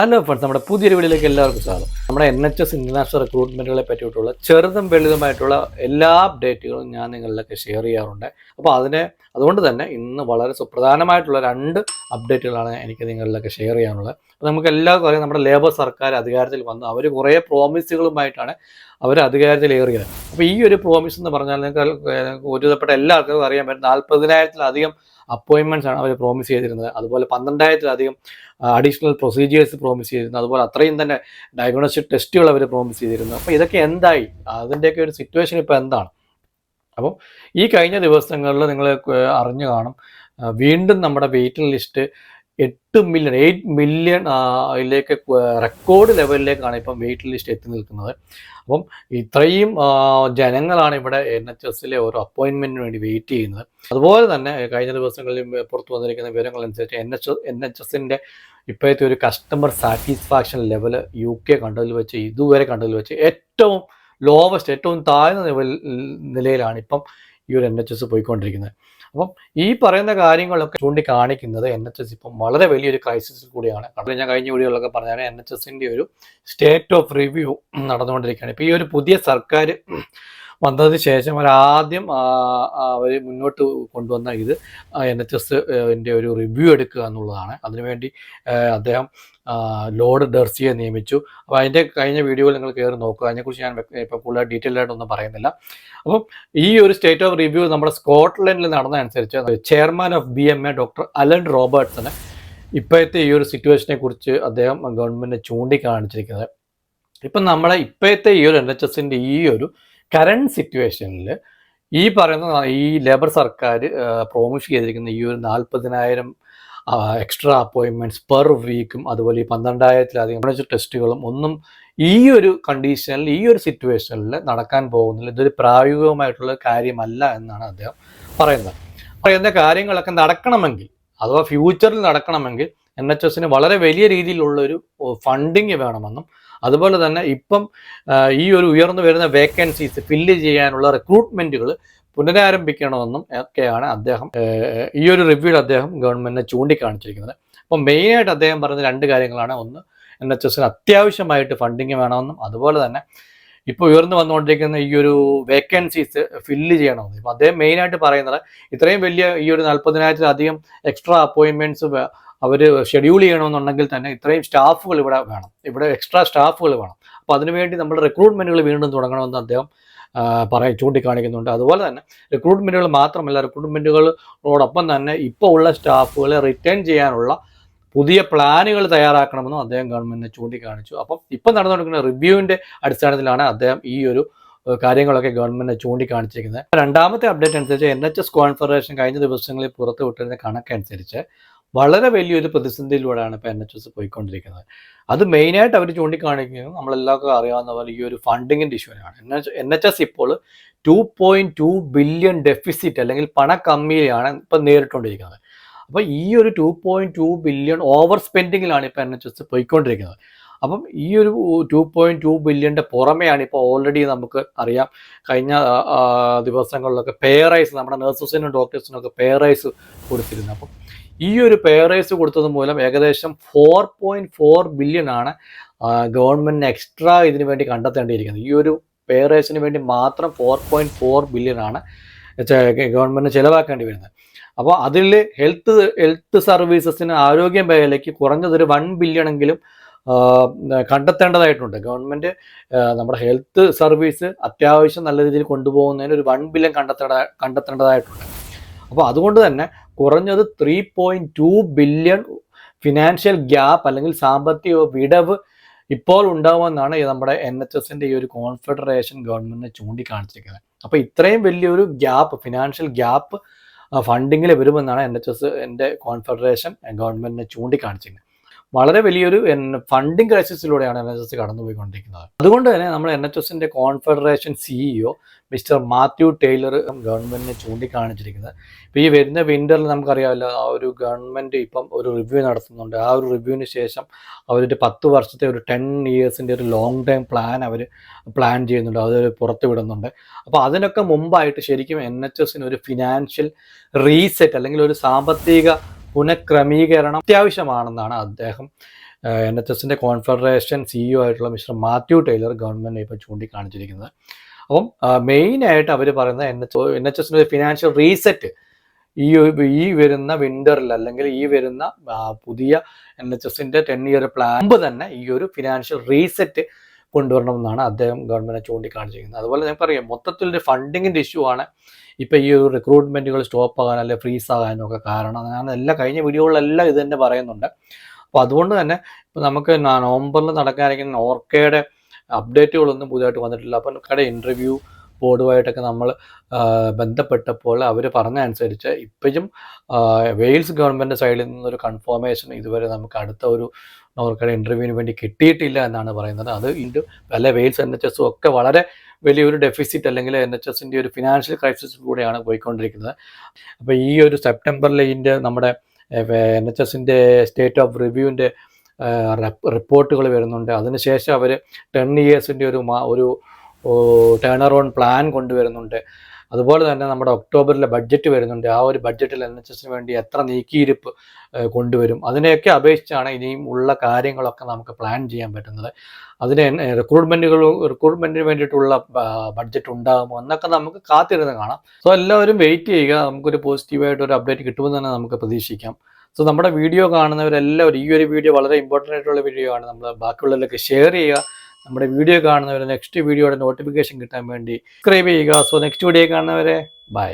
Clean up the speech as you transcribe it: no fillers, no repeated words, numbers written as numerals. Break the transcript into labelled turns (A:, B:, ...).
A: Hello friends, നമ്മുടെ പുതിയൊരു വീഡിയോയിലേക്ക് എല്ലാവർക്കും സ്വാഗതം. നമ്മുടെ NHS ഇന്റർനാഷണൽ റിക്രൂട്ട്മെന്റുകളെ പറ്റിയിട്ടുള്ള ചെറുതും വലുതുമായിട്ടുള്ള എല്ലാ അപ്ഡേറ്റുകളും ഞാൻ നിങ്ങളിലൊക്കെ ഷെയർ ചെയ്യാറുണ്ട്. അപ്പോൾ അതുകൊണ്ട് തന്നെ ഇന്ന് വളരെ സുപ്രധാനമായിട്ടുള്ള 2 അപ്ഡേറ്റുകളാണ് എനിക്ക് നിങ്ങളിലൊക്കെ ഷെയർ ചെയ്യാനുള്ളത്. അപ്പോൾ നമുക്ക് എല്ലാവർക്കും അറിയാം, നമ്മുടെ ലേബർ സർക്കാർ അധികാരത്തിൽ വന്നു. അവർ കുറേ പ്രോമിസുകളുമായിട്ടാണ് അവർ അധികാരത്തിലേറിയത്. അപ്പോൾ ഈ ഒരു പ്രോമിസ് എന്ന് പറഞ്ഞാൽ നിങ്ങൾക്ക് ഒരുവിധപ്പെട്ട എല്ലാവർക്കും അറിയാൻ പറ്റും, 40,000-ലധികം അപ്പോയിൻമെൻറ്റ്സ് ആണ് അവർ പ്രോമിസ് ചെയ്തിരുന്നത്. അതുപോലെ 12,000-ലധികം അഡീഷണൽ പ്രൊസീജിയേഴ്സ് പ്രോമിസ് ചെയ്തിരുന്നു. അതുപോലെ അത്രയും തന്നെ ഡയഗ്നോസ്റ്റിക് ടെസ്റ്റുകൾ അവർ പ്രോമിസ് ചെയ്തിരുന്നു. അപ്പോൾ ഇതൊക്കെ എന്തായി, അതിൻ്റെയൊക്കെ ഒരു സിറ്റുവേഷൻ ഇപ്പോൾ എന്താണ്? അപ്പം ഈ കഴിഞ്ഞ ദിവസങ്ങളിൽ നിങ്ങൾ അറിഞ്ഞു കാണും, വീണ്ടും നമ്മുടെ വെയിറ്റിംഗ് ലിസ്റ്റ് 8 മില്യൺ ഇതിലേക്ക് റെക്കോർഡ് ലെവലിലേക്കാണ് ഇപ്പം വെയിറ്റിംഗ് ലിസ്റ്റ് എത്തി നിൽക്കുന്നത്. അപ്പം ഇത്രയും ജനങ്ങളാണ് ഇവിടെ NHSലെ ഓരോ അപ്പോയിൻമെൻറ്റിന് വേണ്ടി വെയിറ്റ് ചെയ്യുന്നത്. അതുപോലെ തന്നെ കഴിഞ്ഞ ദിവസങ്ങളിൽ പുറത്തു വന്നിരിക്കുന്ന വിവരങ്ങളനുസരിച്ച് NHSൻ്റെ ഇപ്പോഴത്തെ ഒരു കസ്റ്റമർ സാറ്റിസ്ഫാക്ഷൻ ലെവൽ UK ഇതുവരെ കണ്ടതിൽ വെച്ച് ഏറ്റവും ലോവസ്റ്റ്, ഏറ്റവും താഴ്ന്ന നിലയിലാണ് ഇപ്പം ഈ ഒരു NHS പോയിക്കൊണ്ടിരിക്കുന്നത്. അപ്പം ഈ പറയുന്ന കാര്യങ്ങളൊക്കെ ചൂണ്ടിക്കാണിക്കുന്നത് NHS ഇപ്പം വളരെ വലിയൊരു ക്രൈസിസിൽ കൂടിയാണ്. കാരണം ഞാൻ കഴിഞ്ഞ വീഡിയോകളൊക്കെ പറഞ്ഞാൽ NHSൻ്റെ ഒരു സ്റ്റേറ്റ് ഓഫ് റിവ്യൂ നടന്നുകൊണ്ടിരിക്കുകയാണ്. ഇപ്പോൾ ഈ ഒരു പുതിയ സർക്കാർ വന്നതിന് ശേഷം അവരാദ്യം അവർ മുന്നോട്ട് കൊണ്ടുവന്ന ഇത് NHSൻ്റെ ഒരു റിവ്യൂ എടുക്കുക എന്നുള്ളതാണ്. അതിനുവേണ്ടി അദ്ദേഹം ലോർഡ് ഡെർസിയെ നിയമിച്ചു. അപ്പോൾ അതിൻ്റെ കഴിഞ്ഞ വീഡിയോയിൽ നിങ്ങൾ കയറി നോക്കുക. അതിനെക്കുറിച്ച് ഞാൻ ഇപ്പോൾ കൂടുതൽ ഡീറ്റെയിൽ ആയിട്ടൊന്നും പറയുന്നില്ല. അപ്പം ഈ ഒരു സ്റ്റേറ്റ് ഓഫ് റിവ്യൂ നമ്മുടെ സ്കോട്ട്ലൻഡിൽ നടന്നതനുസരിച്ച് chairman of BMA doctor Alan റോബർട്ട്സന് ഇപ്പോഴത്തെ ഈ ഒരു സിറ്റുവേഷനെ കുറിച്ച് അദ്ദേഹം ഗവൺമെൻറ്റിനെ ചൂണ്ടിക്കാണിച്ചിരിക്കുന്നത്, ഇപ്പം നമ്മളെ ഇപ്പോഴത്തെ ഈ ഒരു NHSൻ്റെ ഈ ഒരു കറണ്ട് സിറ്റുവേഷനിൽ ഈ പറയുന്ന ഈ ലേബർ സർക്കാർ പ്രോമിസ് ചെയ്തിരിക്കുന്ന ഈ ഒരു 40,000 എക്സ്ട്രാ അപ്പോയിൻമെൻറ്റ്സ് പെർ വീക്കും അതുപോലെ ഈ 12,000-ലധികം ടെസ്റ്റുകളും ഒന്നും ഈ ഒരു കണ്ടീഷനിൽ, ഈ ഒരു സിറ്റുവേഷനിൽ നടക്കാൻ പോകുന്നില്ല. ഇതൊരു പ്രായോഗികമായിട്ടുള്ള കാര്യമല്ല എന്നാണ് അദ്ദേഹം പറയുന്നത്. പറയുന്ന കാര്യങ്ങളൊക്കെ നടക്കണമെങ്കിൽ, അഥവാ ഫ്യൂച്ചറിൽ നടക്കണമെങ്കിൽ NHSന് വളരെ വലിയ രീതിയിലുള്ളൊരു ഫണ്ടിങ് വേണമെന്നും അതുപോലെ തന്നെ ഇപ്പം ഈ ഒരു ഉയർന്നു വരുന്ന വേക്കൻസീസ് ഫില്ല് ചെയ്യാനുള്ള റിക്രൂട്ട്മെൻറ്റുകൾ പുനരാരംഭിക്കണമെന്നും ഒക്കെയാണ് അദ്ദേഹം ഈ ഒരു റിവ്യൂവിൽ അദ്ദേഹം ഗവൺമെൻറ്റിനെ ചൂണ്ടിക്കാണിച്ചിരിക്കുന്നത്. അപ്പം മെയിനായിട്ട് അദ്ദേഹം പറയുന്ന 2 കാര്യങ്ങളാണ്. ഒന്ന്, NHSന് അത്യാവശ്യമായിട്ട് ഫണ്ടിങ് വേണമെന്നും അതുപോലെ തന്നെ ഇപ്പോൾ ഉയർന്നു വന്നുകൊണ്ടിരിക്കുന്ന ഈ ഒരു വേക്കൻസീസ് ഫില്ല് ചെയ്യണമെന്നും. ഇപ്പോൾ അദ്ദേഹം മെയിനായിട്ട് പറയുന്നത് ഇത്രയും വലിയ ഈ ഒരു 40,000-ലധികം എക്സ്ട്രാ അപ്പോയിൻമെൻറ്റ്സ് അവർ ഷെഡ്യൂൾ ചെയ്യണമെന്നുണ്ടെങ്കിൽ തന്നെ ഇത്രയും സ്റ്റാഫുകൾ ഇവിടെ വേണം, ഇവിടെ എക്സ്ട്രാ സ്റ്റാഫുകൾ വേണം. അപ്പോൾ അതിനുവേണ്ടി നമ്മൾ റിക്രൂട്ട്മെൻറ്റുകൾ വീണ്ടും തുടങ്ങണമെന്ന് അദ്ദേഹം ചൂണ്ടിക്കാണിക്കുന്നുണ്ട്. അതുപോലെ തന്നെ റിക്രൂട്ട്മെൻറ്റുകൾ മാത്രമല്ല, റിക്രൂട്ട്മെൻറ്റുകളോടൊപ്പം തന്നെ ഇപ്പോൾ ഉള്ള സ്റ്റാഫുകളെ റിട്ടേൺ ചെയ്യാനുള്ള പുതിയ പ്ലാനുകൾ തയ്യാറാക്കണമെന്നും അദ്ദേഹം ഗവൺമെൻറ്റിനെ ചൂണ്ടിക്കാണിച്ചു. അപ്പം ഇപ്പം നടന്നുകൊണ്ടിരിക്കുന്ന റിവ്യൂവിൻ്റെ അടിസ്ഥാനത്തിലാണ് അദ്ദേഹം ഈ ഒരു കാര്യങ്ങളൊക്കെ ഗവൺമെൻറ്റിനെ ചൂണ്ടിക്കാണിച്ചിരിക്കുന്നത്. രണ്ടാമത്തെ അപ്ഡേറ്റ് അനുസരിച്ച് NHS കോൺഫെഡറേഷൻ കഴിഞ്ഞ ദിവസങ്ങളിൽ പുറത്തുവിട്ടിരുന്ന കണക്കനുസരിച്ച് വളരെ വലിയൊരു പ്രതിസന്ധിയിലൂടെയാണ് ഇപ്പോൾ NHS പോയിക്കൊണ്ടിരിക്കുന്നത്. അത് മെയിനായിട്ട് അവർ ചൂണ്ടിക്കാണിക്കുന്നത് നമ്മളെല്ലാവർക്കും അറിയാവുന്ന പോലെ ഈ ഒരു ഫണ്ടിങ്ങിൻ്റെ ഇഷ്യൂവിനാണ്. NHS ഇപ്പോൾ 2.2 ബില്യൺ ഡെഫിസിറ്റ് അല്ലെങ്കിൽ പണക്കമ്മിയാണ് ഇപ്പം നേരിട്ടുകൊണ്ടിരിക്കുന്നത്. അപ്പോൾ ഈ ഒരു 2.2 ബില്യൺ ഓവർ സ്പെൻഡിങ്ങിലാണ് ഇപ്പോൾ NHS പോയിക്കൊണ്ടിരിക്കുന്നത്. അപ്പം ഈ ഒരു 2.2 ബില്യൻ്റെ പുറമെയാണ് ഇപ്പോൾ ഓൾറെഡി നമുക്ക് അറിയാം, കഴിഞ്ഞ ദിവസങ്ങളിലൊക്കെ പേ റൈസ് നമ്മുടെ നഴ്സസിനും ഡോക്ടേഴ്സിനും ഒക്കെ പേ റൈസ് കൊടുത്തിരുന്നു. അപ്പം ഈ ഒരു പേ റൈസ് കൊടുത്തത് മൂലം ഏകദേശം 4.4 ബില്യൺ ആണ് ഗവൺമെൻറ്റിന് എക്സ്ട്രാ ഇതിനു വേണ്ടി കണ്ടെത്തേണ്ടിയിരിക്കുന്നത്. ഈ ഒരു പേ റൈസിന് വേണ്ടി മാത്രം 4.4 ബില്യൺ ആണ് ഗവൺമെൻറ്റിന് ചിലവാക്കേണ്ടി വരുന്നത്. അപ്പോൾ അതിൽ ഹെൽത്ത് സർവീസസിന്, ആരോഗ്യ മേഖലയ്ക്ക് കുറഞ്ഞതൊരു 1 ബില്യണെങ്കിലും കണ്ടെത്തേണ്ടതായിട്ടുണ്ട്. ഗവൺമെൻറ് നമ്മുടെ ഹെൽത്ത് സർവീസ് അത്യാവശ്യം നല്ല രീതിയിൽ കൊണ്ടുപോകുന്നതിന് ഒരു 1 ബില്യൺ കണ്ടെത്തേണ്ടതായിട്ടുണ്ട്. അപ്പോൾ അതുകൊണ്ട് തന്നെ കുറഞ്ഞത് 3.2 ബില്യൺ ഫിനാൻഷ്യൽ ഗ്യാപ്പ് അല്ലെങ്കിൽ സാമ്പത്തിക വിടവ് ഇപ്പോൾ ഉണ്ടാവുമെന്നാണ് നമ്മുടെ NHSൻ്റെ ഈ ഒരു കോൺഫെഡറേഷൻ ഗവൺമെൻറ്റിനെ ചൂണ്ടിക്കാണിച്ചിരിക്കുന്നത്. അപ്പോൾ ഇത്രയും വലിയൊരു ഗ്യാപ്പ്, ഫിനാൻഷ്യൽ ഗ്യാപ്പ് ഫണ്ടിങ്ങിൽ വരുമെന്നാണ് NHSൻ്റെ കോൺഫെഡറേഷൻ ഗവൺമെൻറ്റിനെ ചൂണ്ടിക്കാണിച്ചിരിക്കുന്നത്. വളരെ വലിയൊരു ഫണ്ടിങ് ക്രൈസിസിലൂടെയാണ് NHS കടന്നുപോയിക്കൊണ്ടിരിക്കുന്നത്. അതുകൊണ്ട് തന്നെ നമ്മൾ NHSൻ്റെ confederation CEO mister Matthew Tyler ഗവൺമെൻറ്റിനെ ചൂണ്ടിക്കാണിച്ചിരിക്കുന്നത്, ഇപ്പോൾ ഈ വരുന്ന വിൻ്ററിൽ നമുക്കറിയാമല്ലോ, ആ ഒരു ഗവൺമെൻറ് ഇപ്പം ഒരു റിവ്യൂ നടത്തുന്നുണ്ട്. ആ ഒരു റിവ്യൂവിന് ശേഷം അവരൊരു 10 വർഷത്തെ ഒരു 10 ഇയേഴ്സിൻ്റെ ഒരു ലോങ് ടൈം പ്ലാൻ ചെയ്യുന്നുണ്ട്, അത് പുറത്തു വിടുന്നുണ്ട്. അപ്പോൾ അതിനൊക്കെ മുമ്പായിട്ട് ശരിക്കും NHSന് ഒരു ഫിനാൻഷ്യൽ റീസെറ്റ് അല്ലെങ്കിൽ ഒരു സാമ്പത്തിക പുനഃക്രമീകരണം അത്യാവശ്യമാണെന്നാണ് അദ്ദേഹം NHSന്റെ കോൺഫെഡറേഷൻ CEO ആയിട്ടുള്ള മിസ്റ്റർ മാത്യു ടൈലർ ഗവൺമെൻറ് ഇപ്പോൾ ചൂണ്ടിക്കാണിച്ചിരിക്കുന്നത്. അപ്പം മെയിനായിട്ട് അവർ പറയുന്നത് NHSന്റെ ഫിനാൻഷ്യൽ റീസെറ്റ് ഈ വരുന്ന വിൻ്ററിൽ അല്ലെങ്കിൽ ഈ വരുന്ന പുതിയ NHSന്റെ 10-year പ്ലാൻ മുമ്പ് തന്നെ ഈ ഒരു ഫിനാൻഷ്യൽ റീസെറ്റ് കൊണ്ടുവരണമെന്നാണ് അദ്ദേഹം ഗവൺമെൻറ് ചൂണ്ടിക്കാണിച്ചിരിക്കുന്നത്. അതുപോലെ ഞങ്ങൾക്കറിയാം മൊത്തത്തിലൊരു ഫണ്ടിങ്ങിൻ്റെ ഇഷ്യൂ ആണ് ഇപ്പോൾ ഈ ഒരു റിക്രൂട്ട്മെൻറ്റുകൾ സ്റ്റോപ്പ് ആകാൻ അല്ലെങ്കിൽ ഫ്രീസ് ആകാനും ഒക്കെ കാരണം. ഞാൻ കഴിഞ്ഞ വീഡിയോകളിലെല്ലാം ഇത് തന്നെ പറയുന്നുണ്ട്. അപ്പോൾ അതുകൊണ്ട് തന്നെ ഇപ്പോൾ നമുക്ക് നവംബറിൽ നടക്കാനിരിക്കുന്ന നോർക്കയുടെ അപ്ഡേറ്റുകളൊന്നും പുതിയതായിട്ട് വന്നിട്ടില്ല. അപ്പോൾ നോർക്കയുടെ ഇൻ്റർവ്യൂ ബോർഡുമായിട്ടൊക്കെ നമ്മൾ ബന്ധപ്പെട്ടപ്പോൾ അവർ പറഞ്ഞ അനുസരിച്ച് ഇപ്പോഴും വെയിൽസ് ഗവൺമെൻറ് സൈഡിൽ നിന്നൊരു കൺഫർമേഷൻ ഇതുവരെ നമുക്ക് അടുത്ത ഒരു നോർക്കയുടെ ഇൻ്റർവ്യൂവിന് വേണ്ടി കിട്ടിയിട്ടില്ല എന്നാണ് പറയുന്നത്. അത് പല വെയിൽസ് NHSും ഒക്കെ വളരെ വലിയൊരു ഡെഫിസിറ്റ് അല്ലെങ്കിൽ NHSന്റെ ഒരു ഫിനാൻഷ്യൽ ക്രൈസിസ് കൂടെയാണ് പോയിക്കൊണ്ടിരിക്കുന്നത്. അപ്പോൾ ഈ ഒരു സെപ്റ്റംബറിൽ നമ്മുടെ NHSന്റെ സ്റ്റേറ്റ് ഓഫ് റിവ്യൂവിൻ്റെ റിപ്പോർട്ടുകൾ വരുന്നുണ്ട്. അതിനുശേഷം അവർ 10 yearsൻ്റെ ഒരു ടേൺ അറൗണ്ട് പ്ലാൻ കൊണ്ടുവരുന്നുണ്ട്. അതുപോലെ തന്നെ നമ്മുടെ ഒക്ടോബറിലെ ബഡ്ജറ്റ് വരുന്നുണ്ട്. ആ ഒരു ബഡ്ജറ്റിൽ NHSന് വേണ്ടി എത്ര നീക്കിയിരിപ്പ് കൊണ്ടുവരും, അതിനെയൊക്കെ അപേക്ഷിച്ചാണ് ഇനിയും ഉള്ള കാര്യങ്ങളൊക്കെ നമുക്ക് പ്ലാൻ ചെയ്യാൻ പറ്റുന്നത്. അതിന് റിക്രൂട്ട്മെൻറ്റിന് വേണ്ടിയിട്ടുള്ള ബഡ്ജറ്റ് ഉണ്ടാകുമോ എന്നൊക്കെ നമുക്ക് കാത്തിരുന്ന് കാണാം. സോ എല്ലാവരും വെയിറ്റ് ചെയ്യുക. നമുക്കൊരു പോസിറ്റീവായിട്ട് ഒരു അപ്ഡേറ്റ് കിട്ടുമെന്ന് തന്നെ നമുക്ക് പ്രതീക്ഷിക്കാം. സോ നമ്മുടെ വീഡിയോ കാണുന്നവരെല്ലാവരും ഈ ഒരു വീഡിയോ വളരെ ഇമ്പോർട്ടൻ്റ് ആയിട്ടുള്ള വീഡിയോ ആണ്. നമ്മൾ ബാക്കിയുള്ളവരിലേക്ക് ഷെയർ ചെയ്യുക. നമ്മുടെ വീഡിയോ കാണുന്നവരെ നെക്സ്റ്റ് വീഡിയോയുടെ നോട്ടിഫിക്കേഷൻ കിട്ടാൻ വേണ്ടി സബ്സ്ക്രൈബ് ചെയ്യുക. സോ നെക്സ്റ്റ് വീഡിയോ കാണുന്നവരെ ബൈ.